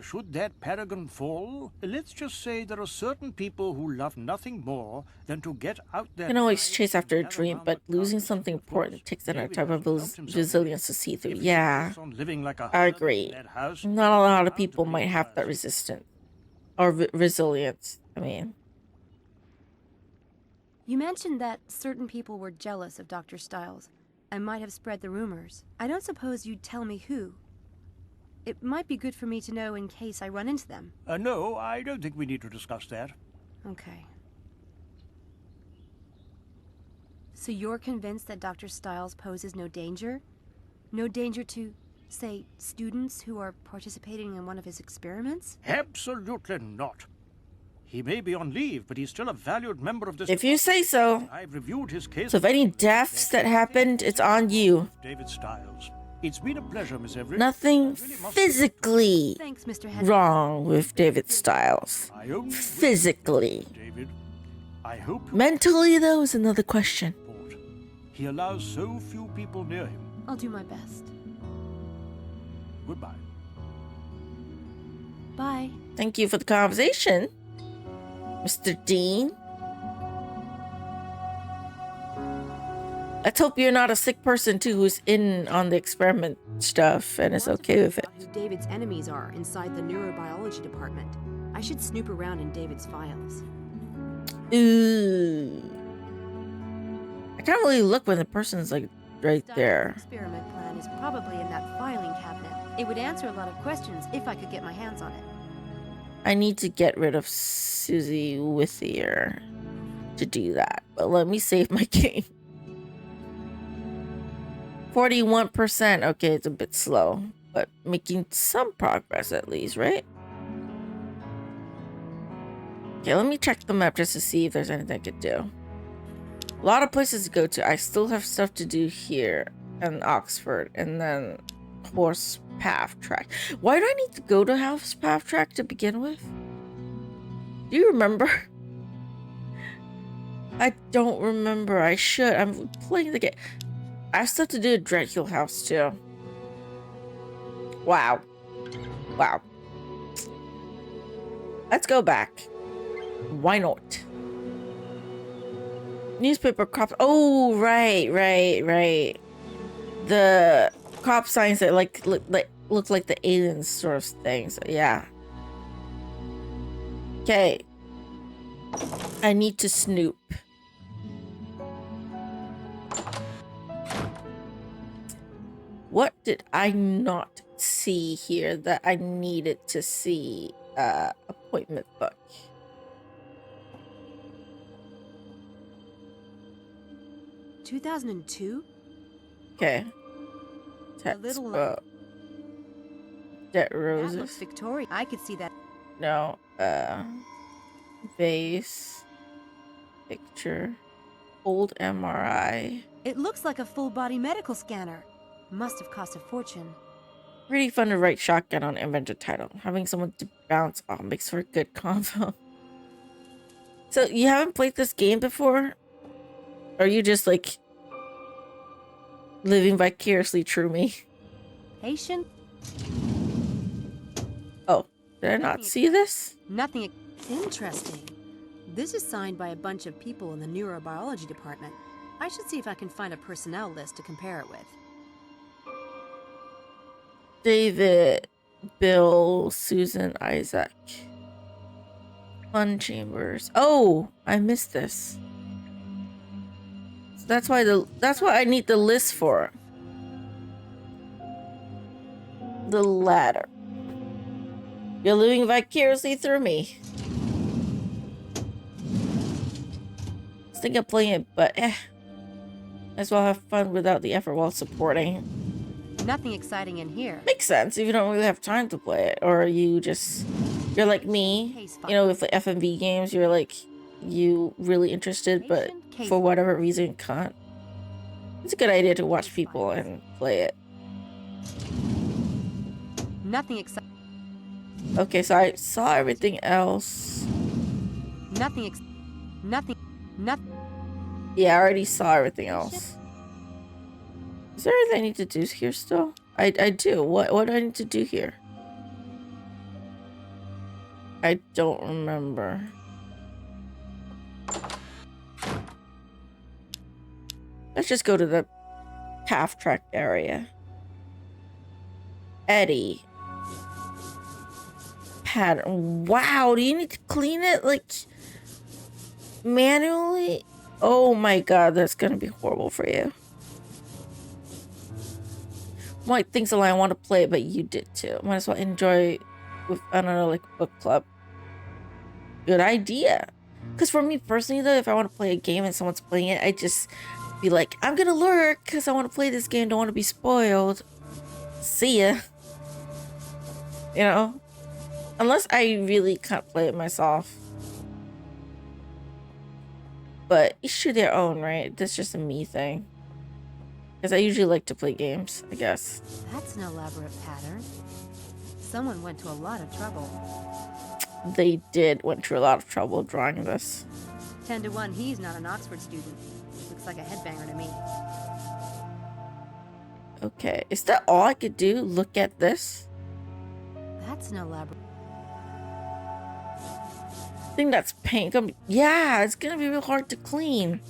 Should that paragon fall, let's just say there are certain people who love nothing more than to get out there. You can always chase after a dream, but losing something important takes another type of resilience to see through. Yeah, I agree. Not a lot of people might have that resistance or resilience. I mean, You mentioned that certain people were jealous of Dr. Styles and might have spread the rumors. I don't suppose you'd tell me who. It might be good for me to know in case I run into them. No, I don't think we need to discuss that. Okay. So you're convinced that Dr. Styles poses no danger? No danger to, say, students who are participating in one of his experiments? Absolutely not. He may be on leave, but he's still a valued member of this... if you say so. I've reviewed his case... So if any deaths that happened, it's on you. David Styles. It's been a pleasure, Miss Everett. Nothing physically Thanks, Mr. Hedley. wrong with David Styles. Physically. David, I hope... Mentally, though, is another question. He allows so few people near him. I'll do my best. Goodbye. Bye. Thank you for the conversation, Mr. Dean. Let's hope you're not a sick person, too, who's in on the experiment stuff and is okay with it. Who David's enemies are inside the neurobiology department. I should snoop around in David's files. Ooh. I can't really look when the person's, like, right Styles' there. experiment plan is probably in that filing cabinet. It would answer a lot of questions if I could get my hands on it. I need to get rid of Susie Withier to do that. But let me save my game. 41%. Okay, it's a bit slow, but making some progress at least, right? Okay, let me check the map just to see if there's anything I could do. A lot of places to go to. I still have stuff to do here in Oxford, and then horse path track. Why do I need to go to horse path track to begin with? Do you remember? I don't remember. I should. I'm playing the game. I have stuff to do at Dreadhill House too. Wow. Wow. Let's go back. Why not? Newspaper crop. Oh, right. The crop signs that look like the aliens sort of thing. So yeah. Okay. I need to snoop. What did I not see here that I needed to see? Appointment book. (2002) Okay. A little Textbook. Dead That roses. looks Victorian. I could see that. No. Vase. Picture. Old MRI. It looks like a full-body medical scanner. Must have cost a fortune. Really fun to write shotgun on inventor title. Having someone to bounce off makes for a good convo. So you haven't played this game before? Or are you just like living vicariously through me? Patient? Oh, did I not see this? Nothing interesting. This is signed by a bunch of people in the neurobiology department. I should see if I can find a personnel list to compare it with. David, Bill, Susan, Isaac. Fun Chambers. Oh, I missed this. So that's what I need the list for. The ladder. You're living vicariously through me. I was thinking of playing it, but might as well have fun without the effort while supporting. Nothing exciting in here. Makes sense if you don't really have time to play it, or you're like me, you know, with the FMV games, you're like, you really interested, but for whatever reason you can't. It's a good idea to watch people and play it. Nothing exciting. Okay, so I saw everything else. Nothing. Yeah, I already saw everything else. Is there anything I need to do here still? I do. What do I need to do here? I don't remember. Let's just go to the half track area. Eddie. Pattern. Wow, do you need to clean it like manually? Oh my god, that's gonna be horrible for you. Might think so, I want to play it, but you did too. Might as well enjoy with another like book club. Good idea. Because for me personally though, if I want to play a game and someone's playing it, I just be like, I'm gonna lurk because I want to play this game, don't want to be spoiled. See ya. You know? Unless I really can't play it myself. But each to their own, right? That's just a me thing. Because I usually like to play games, I guess. That's an elaborate pattern. Someone went to a lot of trouble. They went through a lot of trouble drawing this. 10 to 1, he's not an Oxford student. Looks like a headbanger to me. Okay, is that all I could do? Look at this? That's an elaborate... I think that's paint. Yeah, it's gonna be real hard to clean.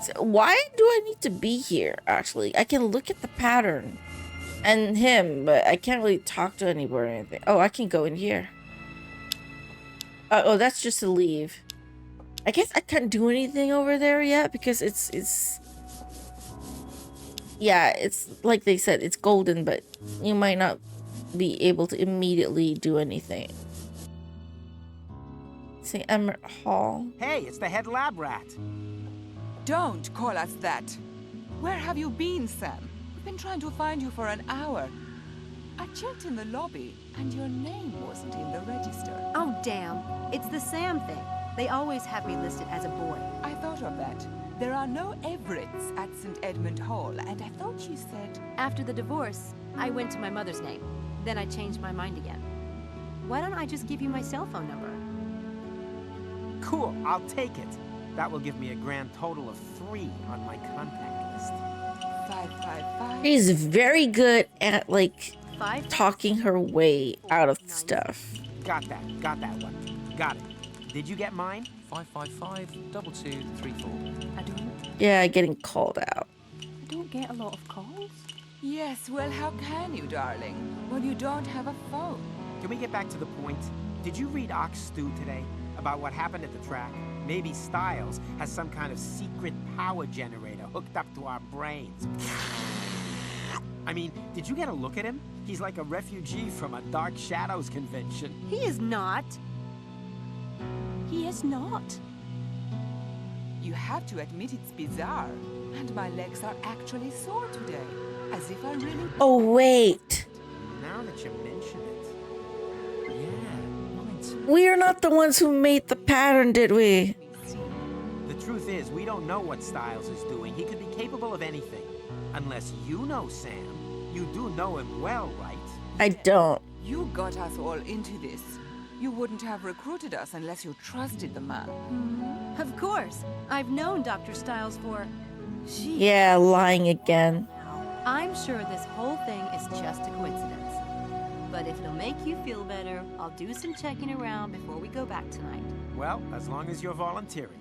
So why do I need to be here, actually? I can look at the pattern and him, but I can't really talk to anybody or anything. Oh, I can go in here. Oh, that's just to leave. I guess I can't do anything over there yet because it's yeah, it's like they said, it's golden, but you might not be able to immediately do anything. St. Emmett Hall. Hey, it's the head lab rat. Don't call us that. Where have you been, Sam? We've been trying to find you for an hour. I checked in the lobby, and your name wasn't in the register. Oh, damn. It's the Sam thing. They always have me listed as a boy. I thought of that. There are no Everetts at St. Edmund Hall, and I thought you said... After the divorce, I went to my mother's name. Then I changed my mind again. Why don't I just give you my cell phone number? Cool, I'll take it. That will give me a grand total of 3 on my contact list. 555. She's very good at, like, talking her way out of stuff. Got that one. Got it. Did you get mine? 555-2234. I don't... Yeah, getting called out. I don't get a lot of calls. Yes, well, how can you, darling, when you don't have a phone? Can we get back to the point? Did you read Ox Stew today? About what happened at the track? Maybe Styles has some kind of secret power generator hooked up to our brains. I mean, did you get a look at him? He's like a refugee from a Dark Shadows convention. He is not. He is not. You have to admit it's bizarre. And my legs are actually sore today. As if I really... Oh, wait. Now that you mention it. Yeah, we are not the ones who made the pattern, did we? the truth is, we don't know what Styles is doing. He could be capable of anything. Unless you know Sam. You do know him well, right? I don't. You got us all into this. You wouldn't have recruited us unless you trusted the man. Of course. I've known Dr. Styles for... Yeah, lying again. I'm sure this whole thing is just a coincidence. But if it'll make you feel better, I'll do some checking around before we go back tonight. Well, as long as you're volunteering.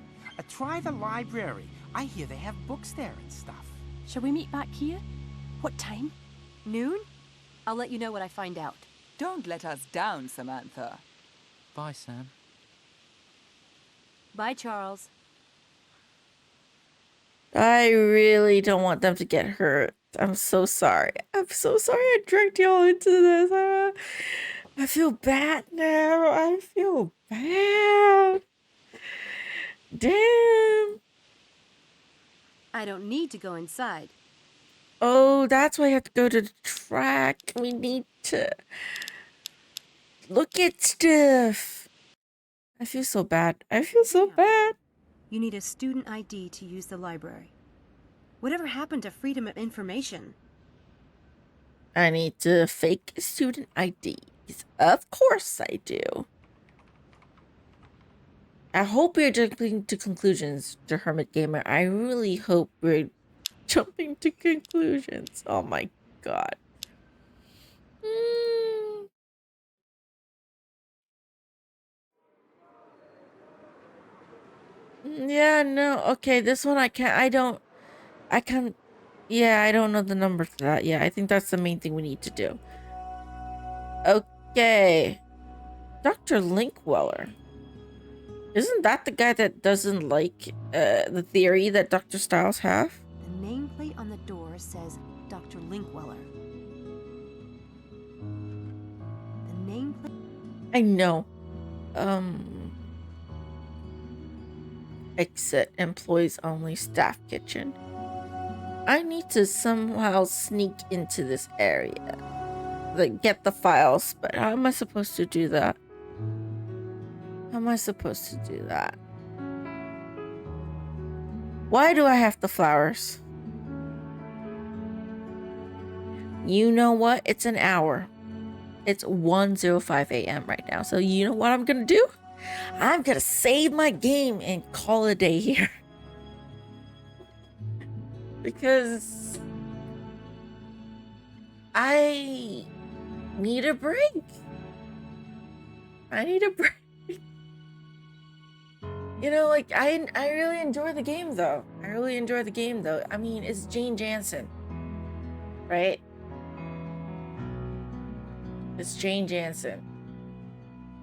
Try the library. I hear they have books there and stuff. Shall we meet back here? What time? Noon? I'll let you know what I find out. Don't let us down, Samantha. Bye, Sam. Bye, Charles. I really don't want them to get hurt. I'm so sorry. I'm so sorry I dragged y'all into this. I feel bad now. I feel bad. Damn. I don't need to go inside. Oh, that's why I have to go to the track. We need to look at stuff. I feel so bad. I feel so bad. You need a student ID to use the library. Whatever happened to freedom of information? I need to fake student IDs. Of course I do. I hope we're jumping to conclusions, the Hermit Gamer. I really hope we're jumping to conclusions. Oh my god. Yeah, no. Okay, this one I can't. Yeah, I don't know the number for that. Yeah, I think that's the main thing we need to do. Okay. Dr. Linkweller. Isn't that the guy that doesn't like the theory that Dr. Styles have? The nameplate on the door says Dr. Linkweller. The nameplate... I know. Exit employees only staff kitchen. I need to somehow sneak into this area. Like, get the files, but how am I supposed to do that? How am I supposed to do that? Why do I have the flowers? You know what? It's an hour. It's 1:05 a.m. right now. So you know what I'm gonna do? I'm gonna save my game and call it a day here. Because I need a break. I need a break. You know, like, I really enjoy the game, though. I really enjoy the game, though. I mean, it's Jane Jensen, right? It's Jane Jensen.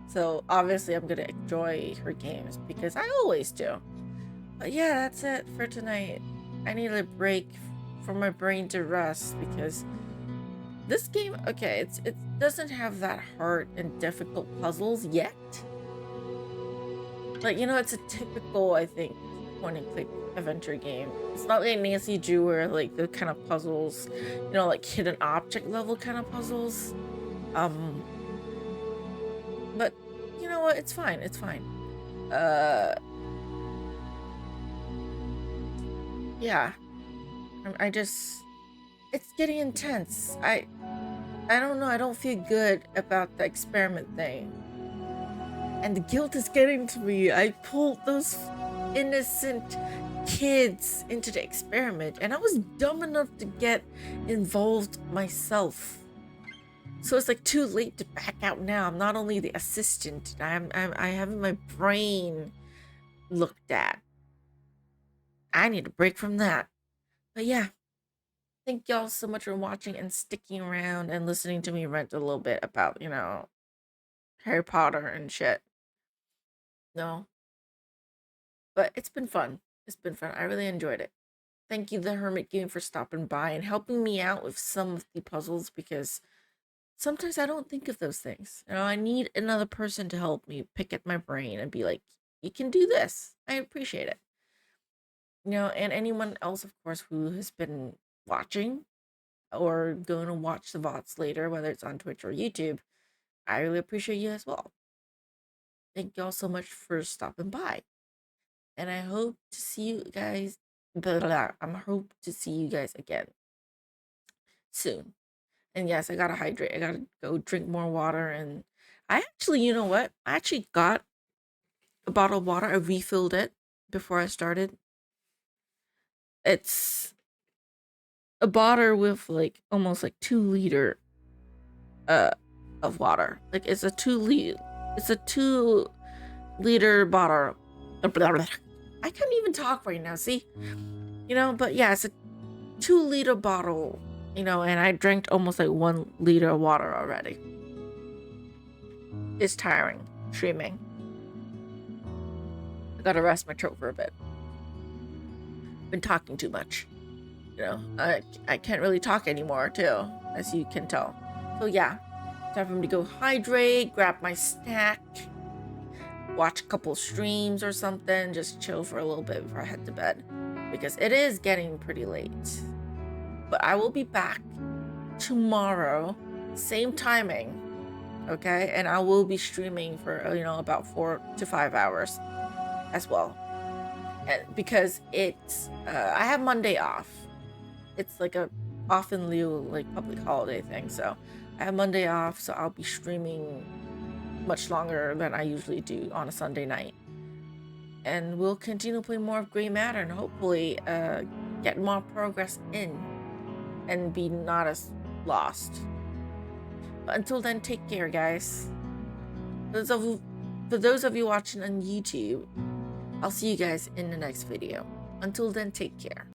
So, obviously, I'm going to enjoy her games, because I always do. But yeah, that's it for tonight. I need a break for my brain to rest, because this game, okay, it doesn't have that hard and difficult puzzles yet. Like, you know, it's a typical, I think, point-and-click adventure game. It's not like Nancy Drew or, like, the kind of puzzles, you know, like hidden object level kind of puzzles. But, you know what? It's fine. It's fine. Yeah. I just... It's getting intense. I don't know. I don't feel good about the experiment thing. And the guilt is getting to me. I pulled those innocent kids into the experiment, and I was dumb enough to get involved myself. So it's like too late to back out now. I'm not only the assistant, I have my brain looked at. I need a break from that. But yeah, thank y'all so much for watching and sticking around and listening to me rant a little bit about, you know, Harry Potter and shit. No. But it's been fun. It's been fun. I really enjoyed it. Thank you, The Hermit Game, for stopping by and helping me out with some of the puzzles, because sometimes I don't think of those things. You know, I need another person to help me pick at my brain and be like, you can do this. I appreciate it. You know, and anyone else, of course, who has been watching or going to watch the VODs later, whether it's on Twitch or YouTube, I really appreciate you as well. Thank you all so much for stopping by. And I hope to see you guys. I hope to see you guys again soon. And yes, I gotta hydrate. I gotta go drink more water. And I actually, you know what? I actually got a bottle of water. I refilled it before I started. It's a bottle with like almost like 2 liter of water. Like it's a 2 liter bottle. I can't even talk right now, see? You know, but yeah, it's a 2 liter bottle, you know, and I drank almost like 1 liter of water already. It's tiring, streaming. I gotta rest my throat for a bit. Been talking too much. You know, I can't really talk anymore, too, as you can tell. So yeah, time for me to go hydrate, grab my snack, watch a couple streams or something, just chill for a little bit before I head to bed, because it is getting pretty late. But I will be back tomorrow, same timing, okay? And I will be streaming for, you know, about 4 to 5 hours as well. And because it's, I have Monday off. It's like a off in lieu, like public holiday thing. So I have Monday off, so I'll be streaming much longer than I usually do on a Sunday night. And we'll continue playing more of Grey Matter and hopefully get more progress in and be not as lost. But until then, take care, guys. For those of you watching on YouTube, I'll see you guys in the next video. Until then, take care.